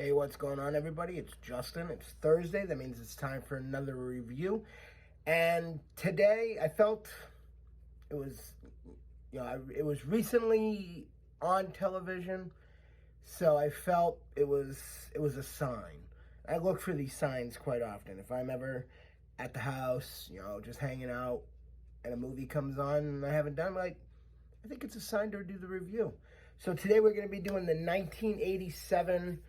Hey, what's going on, everybody? It's Justin. It's Thursday. That means it's time for another review. And today, I felt it was, it was recently on television, so I felt it was a sign. I look for these signs quite often. If I'm ever at the house, just hanging out, and a movie comes on and I haven't done like, I think it's a sign to do the review. So today we're going to be doing the 1987.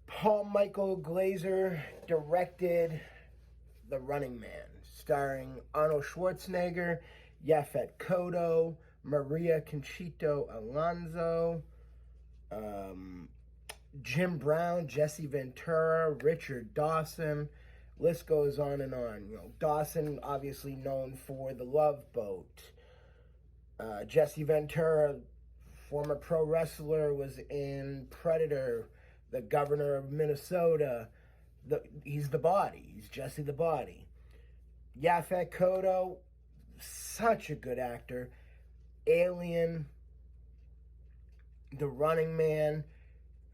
Paul Michael Glaser directed The Running Man, starring Arnold Schwarzenegger, Yaphet Kotto, Maria Conchita Alonso, Jim Brown, Jesse Ventura, Richard Dawson. List goes on and on. Dawson, obviously known for The Love Boat. Jesse Ventura, former pro wrestler, was in Predator. The governor of Minnesota. He's the body. He's Jesse the Body. Yaphet Kotto, such a good actor. Alien, The Running Man,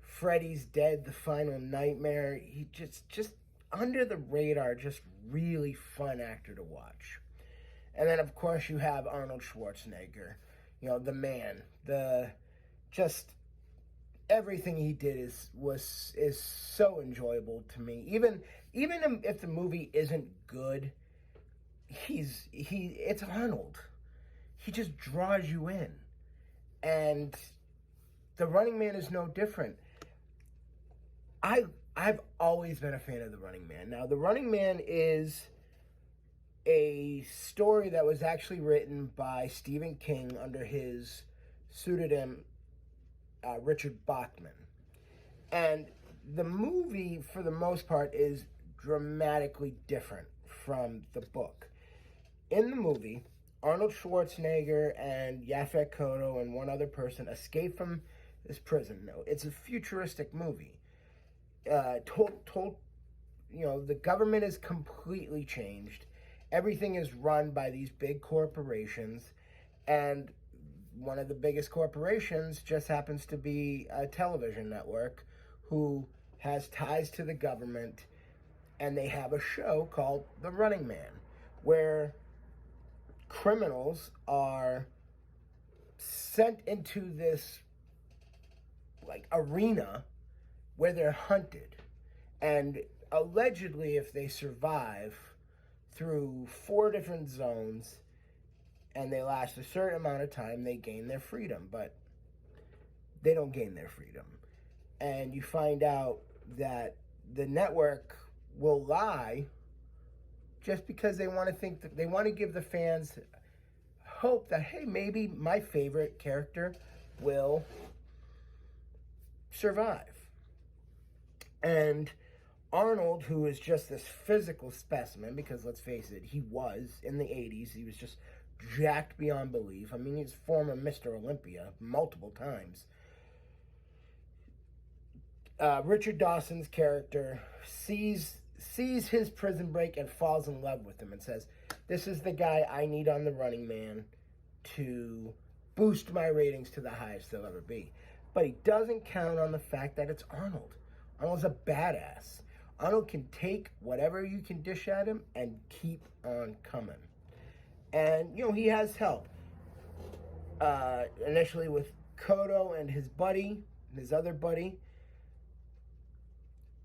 Freddy's Dead, The Final Nightmare. He just under the radar, just really fun actor to watch. And then, of course, you have Arnold Schwarzenegger, the man, just everything he did is so enjoyable to me. Even if the movie isn't good, it's Arnold. He just draws you in, and The Running Man is no different. I've always been a fan of The Running Man. Now, The Running Man is a story that was actually written by Stephen King under his pseudonym Richard Bachman. And the movie, for the most part, is dramatically different from the book. In the movie, Arnold Schwarzenegger and Yaphet Kotto and one other person escape from this prison. No, it's a futuristic movie. The government is completely changed. Everything is run by these big corporations, and one of the biggest corporations just happens to be a television network who has ties to the government, and they have a show called The Running Man, where criminals are sent into this arena where they're hunted, and allegedly, if they survive through 4 different zones and they last a certain amount of time, they gain their freedom. But they don't gain their freedom. And you find out that the network will lie just because they want to give the fans hope that, hey, maybe my favorite character will survive. And Arnold, who is just this physical specimen, because let's face it, he was, in the 80s, he was just jacked beyond belief. I mean, he's former Mr. Olympia multiple times. Richard Dawson's character sees his prison break and falls in love with him and says, this is the guy I need on The Running Man to boost my ratings to the highest they'll ever be. But he doesn't count on the fact that it's Arnold. Arnold's a badass. Arnold can take whatever you can dish at him and keep on coming. And, he has help. Initially with Kotto and his other buddy.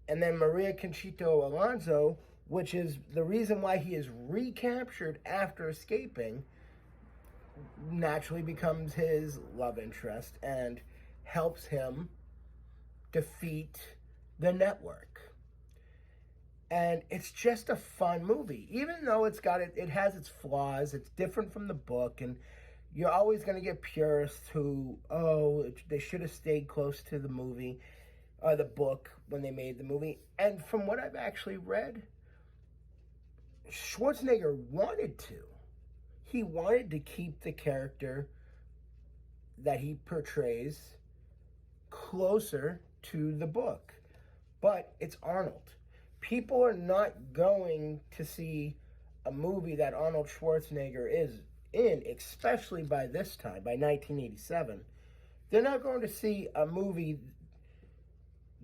And then Maria Conchita Alonso, which is the reason why he is recaptured after escaping, naturally becomes his love interest and helps him defeat the network. And it's just a fun movie. Even though it has its flaws, it's different from the book, and you're always going to get purists who, they should have stayed close to the movie, or the book when they made the movie. And from what I've actually read, Schwarzenegger wanted to. He wanted to keep the character that he portrays closer to the book. But it's Arnold. People are not going to see a movie that Arnold Schwarzenegger is in, especially by this time, by 1987. They're not going to see a movie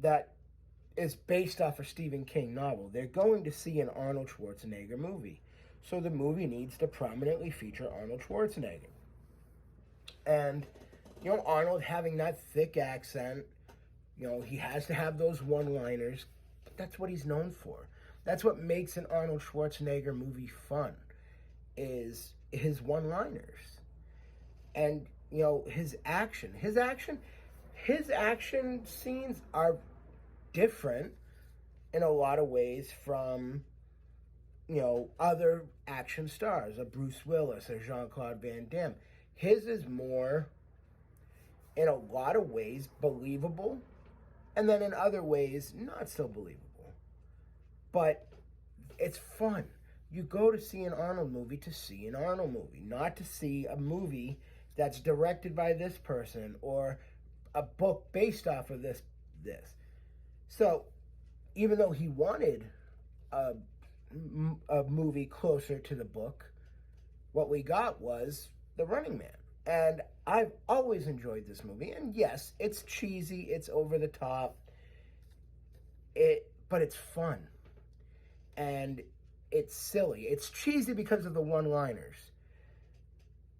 that is based off a Stephen King novel. They're going to see an Arnold Schwarzenegger movie. So the movie needs to prominently feature Arnold Schwarzenegger. And, you know, Arnold having that thick accent, you know, he has to have those one-liners. But that's what he's known for. That's what makes an Arnold Schwarzenegger movie fun, is his one-liners. And, you know, his action scenes are different in a lot of ways from, you know, other action stars, a Bruce Willis, a Jean-Claude Van Damme. His is more, in a lot of ways, believable, and then in other ways, not so believable. But it's fun. You go to see an Arnold movie to see an Arnold movie, not to see a movie that's directed by this person or a book based off of this. So, even though he wanted a movie closer to the book, what we got was The Running Man. And I've always enjoyed this movie. And yes, it's cheesy, it's over the top, but it's fun. And it's silly. It's cheesy because of the one-liners,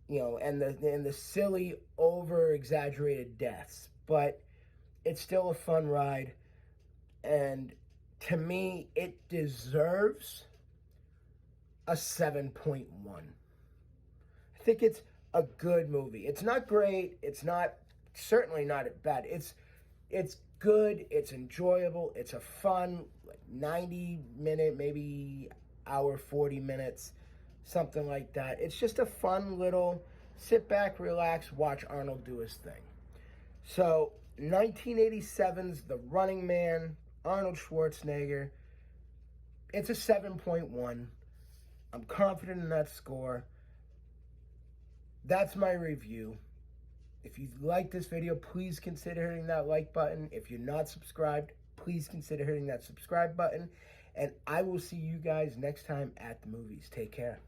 you know, and the silly, over-exaggerated deaths. But it's still a fun ride. And to me, it deserves a 7.1. I think it's a good movie. It's not great. It's certainly not bad. It's good. It's enjoyable. It's a fun, like 90-minute, maybe hour, 40 minutes, something like that. It's just a fun little sit back, relax, watch Arnold do his thing. So 1987's The Running Man, Arnold Schwarzenegger. It's a 7.1. I'm confident in that score. That's my review. If you like this video, please consider hitting that like button. If you're not subscribed, please consider hitting that subscribe button. And I will see you guys next time at the movies. Take care.